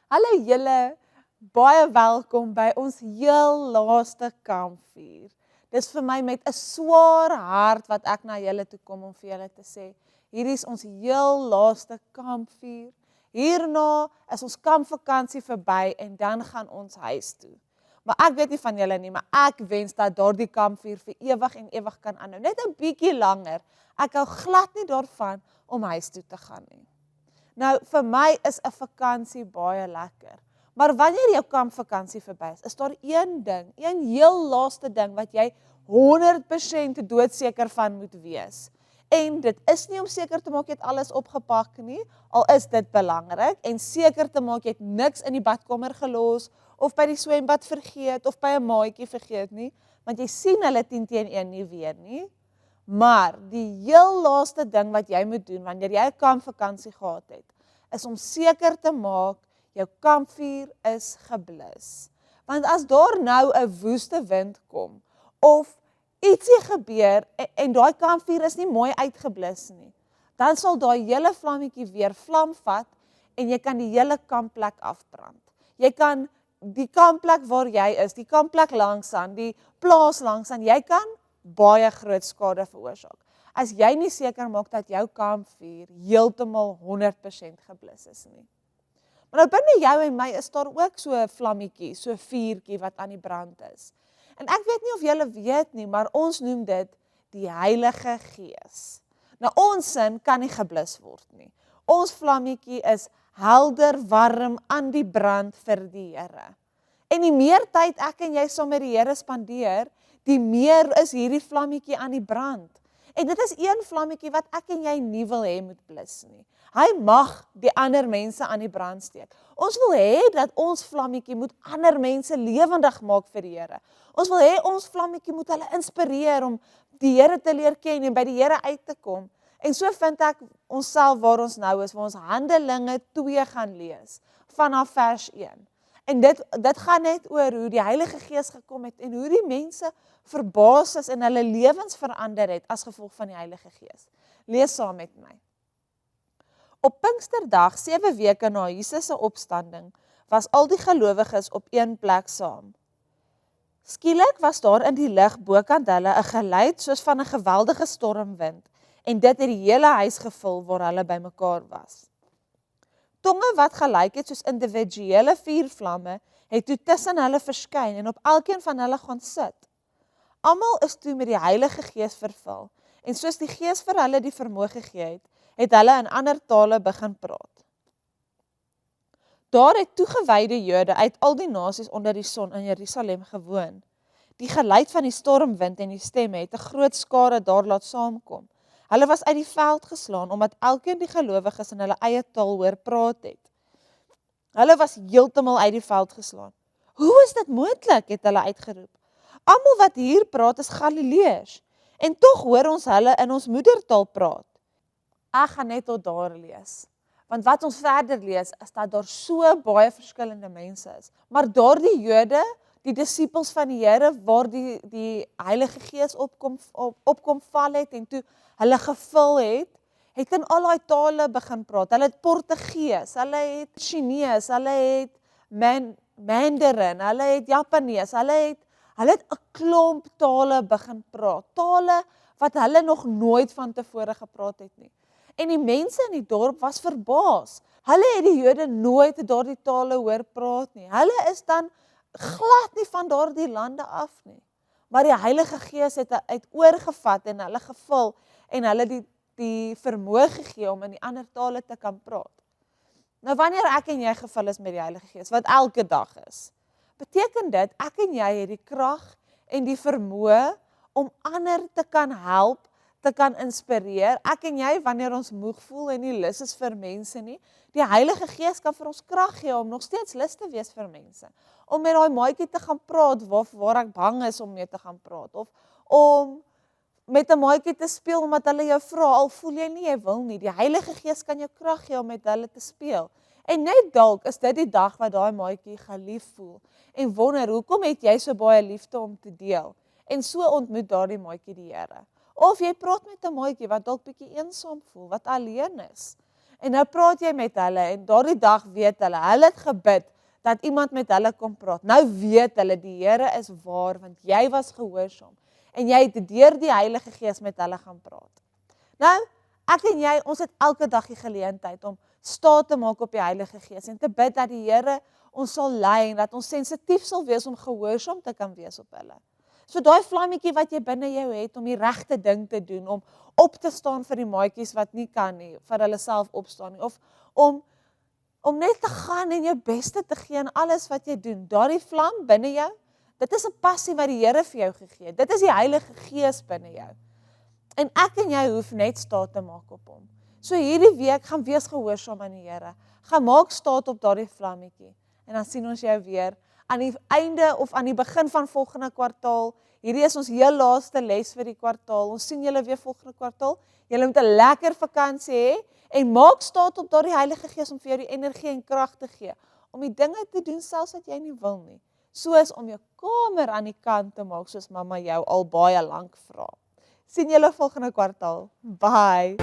Hallo julle, baie welkom by ons heel laaste kampvuur. Dis vir my met 'n swaar hart wat ek na julle toe kom om vir julle te sê, hierdie is ons heel laaste kampvuur. Hierna is ons kampvakansie verby en dan gaan ons huis toe. Maar ek weet nie van julle nie, maar ek wens dat daardie kampvuur vir ewig en ewig kan aanhou. Net 'n bietjie langer. Ek hou glad nie daarvan om huis toe te gaan nie. Nou, vir my is 'n vakansie baie lekker. Maar wanneer jou kampvakansie verby is daar een ding, een heel laaste ding wat jy 100% doodseker van moet wees. En dit is nie om seker te maak jy het alles opgepak nie, al is dit belangrik, en seker te maak jy het niks in die badkamer gelos, of by die swembad vergeet, of by 'n maatjie vergeet nie, want jy sien hulle 10 teen 1 nie weer nie. Maar die heel laaste ding wat jy moet doen wanneer jy 'n kampvakansie gehad het, is om seker te maak jou kampvuur is geblus. Want as daar nou 'n woeste wind kom of ietsie gebeur en daai kampvuur is nie mooi uitgeblus nie, dan sal daai hele vlammetjie weer vlam vat en jy kan die hele kampplek afbrand. Jy kan die kampplek waar jy is, die kampplek langsaan, die plaas langsaan, jy kan baie groot skade veroorsaak. As jy nie seker maak dat jou kampvuur heeltemal 100% geblus is nie. Maar nou binne jou en my is daar ook so 'n vlammetjie, so 'n vuurtjie wat aan die brand is. En ek weet nie of julle weet nie, maar ons noem dit die Heilige Gees. Nou ons sin kan nie geblus word nie. Ons vlammetjie is helder, warm, aan die brand vir die Here. En die meer tyd ek en jy saam met die Here spandeer, die meer is hierdie vlammetjie aan die brand. En dit is een vlammetjie wat ek en jy nie wil hê moet blus nie. Hy mag die ander mense aan die brand steek. Ons wil hê dat ons vlammetjie moet ander mense lewendig maak vir die Here. Ons wil hê ons vlammetjie moet hulle inspireer om die Here te leer ken en by die Here uit te kom. En so vind ek onsself waar ons nou is, waar ons Handelinge 2 gaan lees, vanaf vers 1. En dit gaan net oor hoe die Heilige Gees gekom het en hoe die mense verbaas is en hulle lewens verander het as gevolg van die Heilige Gees. Lees saam met my. Op Pinksterdag, 7 weke na Jesus se opstanding, was al die gelowiges op een plek saam. Skielik was daar in die lug bokant hulle 'n geluid soos van 'n geweldige stormwind, en dit het die hele huis gevul waar hulle bymekaar was. Tonge wat gelyk het soos individuele vuurvlamme, het toe tussen hulle verskyn en op elkeen van hulle gaan sit. Almal is toe met die Heilige Gees vervul, en soos die Gees vir hulle die vermoë gegee het hulle in ander tale begin praat. Daar het toegewyde Jode uit al die nasies onder die son in Jerusalem gewoon. Die geluid van die stormwind en die stemme het 'n groot skare daar laat saamkom. Hulle was uit die veld geslaan, omdat elkeen die gelowiges in hulle eie taal hoor praat het. Hulle was heeltemal uit die veld geslaan. Hoe is dit moontlik, het hulle uitgeroep. Almal wat hier praat is Galileërs, en tog hoor ons hulle in ons moedertaal praat. Ek gaan net tot daar lees, want wat ons verder lees, is dat daar so baie verskillende mense is. Maar daardie Jode, die disippels van die Here, waar die Heilige Gees opkom val het, en toe hulle gevul het in al daai tale begin praat. Hulle het Portugees, hulle het Chinees, hulle het Mandarin, hulle het Japanees, hulle het 'n klomp tale begin praat. Tale wat hulle nog nooit van tevore gepraat het nie. En die mense in die dorp was verbaas. Hulle het die Jode nooit daardie tale hoor praat nie. Hulle is dan glad nie van daardie lande af nie. Maar die Heilige Gees het oorgevat en hulle gevul en hulle die vermoë gegee om in die ander tale te kan praat. Nou wanneer ek en jy gevul is met die Heilige Gees, wat elke dag is, beteken dit ek en jy het die krag en die vermoë om ander te kan help, te kan inspireer. Ek en jy, wanneer ons moeg voel en nie lus is vir mense nie, die Heilige Gees kan vir ons krag gee om nog steeds lus te wees vir mense. Om met daai maatjie te gaan praat waar ek bang is om mee te gaan praat, of om met 'n maatjie te speel omdat hulle jou vra, al voel jy nie jy wil nie. Die Heilige Gees kan jou krag gee om met hulle te speel. En net dalk is dit die dag wat daai maatjie gelief voel en wonder, hoekom het jy so baie liefde om te deel? En so ontmoet daardie maatjie die Here. Of jy praat met 'n maatjie wat dalk bietjie eensaam voel, wat alleen is. En nou praat jy met hulle en daardie dag weet hulle het gebid dat iemand met hulle kom praat. Nou weet hulle die Here is waar want jy was gehoorsaam en jy het deur die Heilige Gees met hulle gaan praat. Nou, ek en jy, ons het elke dag die geleentheid om staat te maak op die Heilige Gees en te bid dat die Here ons sal lei en dat ons sensitief sal wees om gehoorsaam te kan wees op hulle. So daai vlammetjie wat jy binne jou het om die regte ding te doen, om op te staan vir die maatjies wat nie kan nie, vir hulle self opstaan nie, of om net te gaan en jou beste te gee in alles wat jy doen. Daardie vlam binne jou, dit is 'n passie wat die Here vir jou gegee het. Dit is die Heilige Gees binne jou. En ek en jy hoef net staat te maak op hom. So hierdie week gaan wees gehoorsaam aan die Here. Gaan maak staat op daardie vlammetjie. En dan sien ons jou weer aan die einde of aan die begin van volgende kwartaal. Hierdie is ons heel laaste les vir die kwartaal. Ons sien julle weer volgende kwartaal. Julle moet 'n lekker vakansie hê en maak staat op daardie Heilige Gees om vir jou die energie en krag te gee om die dinge te doen selfs wat jy nie wil nie. Soos om jou kamer aan die kant te maak soos mamma jou al baie lank vra. Sien julle volgende kwartaal. Bye.